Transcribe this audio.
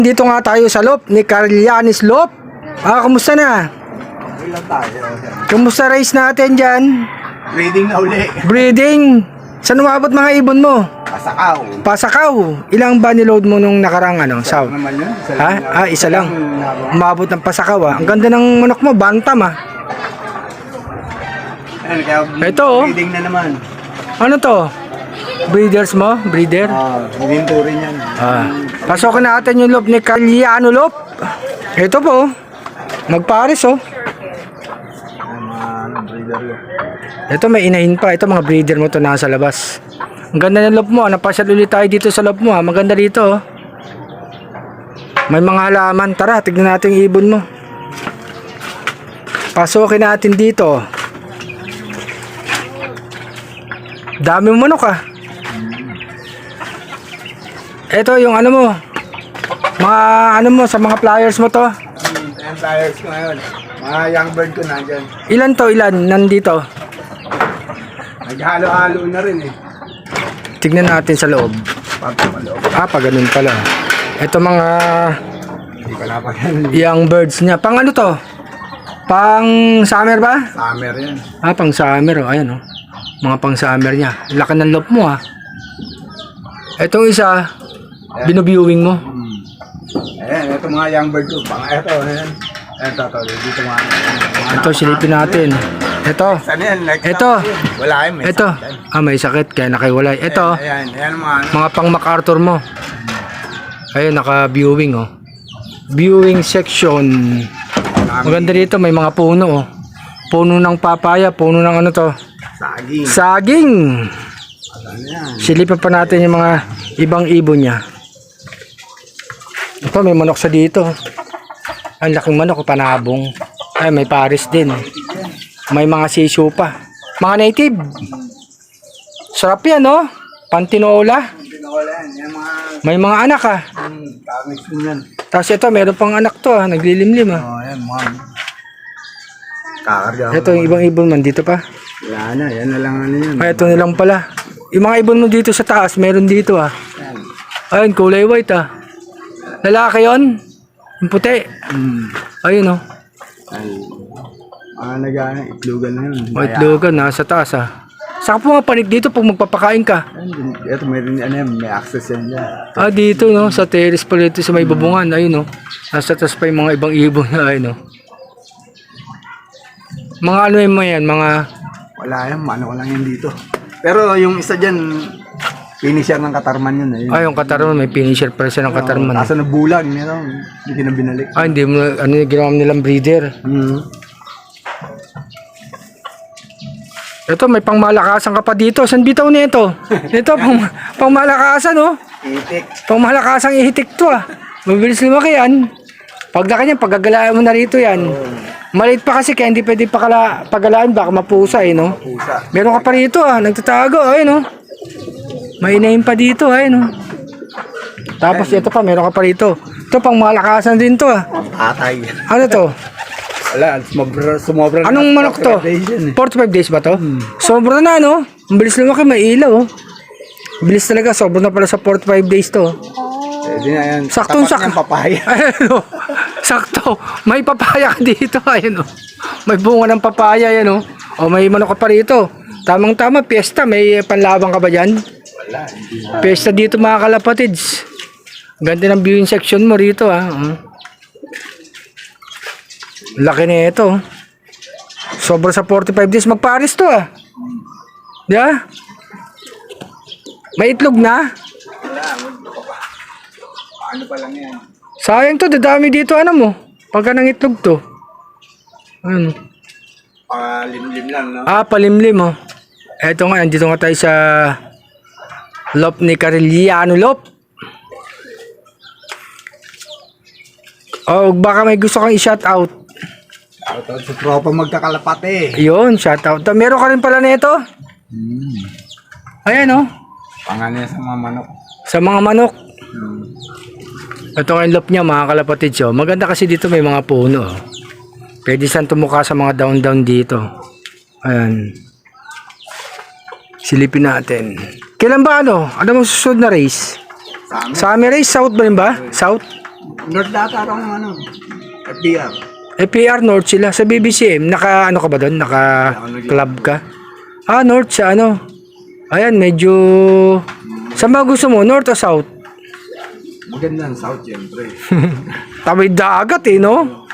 Dito nga tayo sa lop ni Carlianis Lop. Kumusta na? Ilan tayo? Kumusta race natin dyan? Reading na uli. Breeding. Saan umabot mga ibon mo? Pasakaw. Pasakaw. Ilang ba niload mo nung nakarang Isa south? naman yun. Isa Ha? lang. Isa lang. Habang- Umabot ng Pasakaw Ang ganda ng manok mo, bantam Ayun, kaya Ito, oh. reading na naman. Ano to? Breeders mo? Breeder? Hindi rin yan. Pasokin natin yung lop ni Carliano Lop. Ito po. Magpares Ay, mga breeder yun. Ito may inahin pa. Ito mga breeder mo to nasa labas. Ang ganda ng lop mo. Napasyal ulit tayo dito sa lop mo. Maganda dito. May mga halaman. Tara, tignan natin yung ibon mo. Pasokin natin dito. Dami mo manok Ito yung ano mo. Mga ano mo sa mga flyers mo to. Ayan, flyers ko ngayon. Mga young bird ko nandyan. Ilan to? Ilan nandito? Naghalo-halo na rin eh. Tignan natin sa loob. Pagkamaloob. Pa ganun pala. Ito mga Hindi ko pa yan. young birds niya. Pang ano to? Pang summer ba? Summer yan. Pang summer. Ayan Mga pang summer niya. Laki ng loob mo Itong isa, binuviewing mo. Ayan, ito mga young bird ko. Ito, ayan. Ito, dito mga Ito, silipin natin. Ito. Saan yan? Like, Ito. Wala yan, may Ito. sakit yan. May sakit kaya nakaiwalay. Ito. Ayan mga ano. Mga pang MacArthur mo. Ayun, naka-viewing Viewing section. Maganda dito, may mga puno Puno ng papaya, puno ng ano to? Saging. Saging. Ano yan? Silipan pa natin yung mga ibang ibon niya. Ito, may manok sa dito. Ang laking manok, panabong. Ay, may pares din. May mga sisu pa. Mga native. Sarap yan, Pantinola. Pinawala yan. Yan mga... May mga anak, Kamix din yan. Tapos ito, meron pang anak to, naglilimlim, Yan mga... Kakarga. Ito, yung ibang ibon man dito pa. Wala na, yan na lang ano yan. Ay, ito nilang pala. Yung mga ibon mo dito sa taas, meron dito, Yan. Ayun, kulay white, Lalaki yon, yung puti. Ayun, Ay, nag-ano, itlugan na yun. Itlogan, nasa taas, Saka po mga panik dito pag magpapakain ka. Ito, may access yan dyan. Dito, sa terrace pala ito sa may babungan. Ayun, nasa taas pa yung mga ibang ibon na, ayun, Mga ano yung mga yan, mga... Wala yan, mano ko lang yan dito. Pero yung isa dyan, finisher ng Katarman yun. Yung Katarman, may finisher pala siya ng Katarman. Nasa nabulag, hindi ko na binalik. Hindi mo, ano yung ginawa nilang breeder. Ito, may pangmalakasan ka pa dito. San bitaw nito? Ito, pangmalakasan, Itik. Pangmalakasang ihitik to, Mabilis lumaki yan. Pagdaka niyan, paggagalaan mo na rito yan. Maliit pa kasi kaya hindi pwede pagalaan, baka mapusa, Pusa. Meron ka pa rito, nagtatago, May inahin pa dito, Tapos ito pa, meron ka pa rito. Ito, pangmalakasan din to, Atay. Ano to? Wala, sumobra na. Anong manok to? 45 days ba to? Sobra na, Ang bilis lumaki, may ilaw, Bilis talaga, sobra na pala sa 45 days to. Yan. Saktong Tapat niyang papaya. Sakto. May papaya ka dito, May bunga ng papaya, may manok ka pa rito. Tamang-tama, piyesta. May panlabang ka ba dyan? Wala, hindi na. Piyesta dito, mga kalapatids. Ganda ng viewing section mo rito, Laki na ito. Sobra sa 45 days. Magparis to, Yeah? May itlog na? Ano pa lang yan? Sayang to, dadami dito, mo? Pagka nang itlog to. Palimlim lang, no? Palimlim, Eto nga, nandito nga tayo sa lop ni Carliano Lop. Baka may gusto kang i-shout out. Shoutout sa tropa magkakalapate. Yun, shout out. Meron ka rin pala nito? Ayan, Pangalan sa mga manok. Sa mga manok. Ito nga yung lop niya, mga kalapatid. Maganda kasi dito may mga puno. Pwede saan tumuka sa mga down dito. Ayan. Silipin natin. Kailan ba Ano mo susunod na race? Sa amin. Sa amin race, south ba rin ba? South? North data ako ng ano, FBR. PR North sila. Sa BBCM, naka ano ka ba doon? Naka club ka? Ah, North sa ano? Ayan, medyo... Saan ba gusto mo? North o South? Maganda ang South, syempre. Tawid dagat eh, no?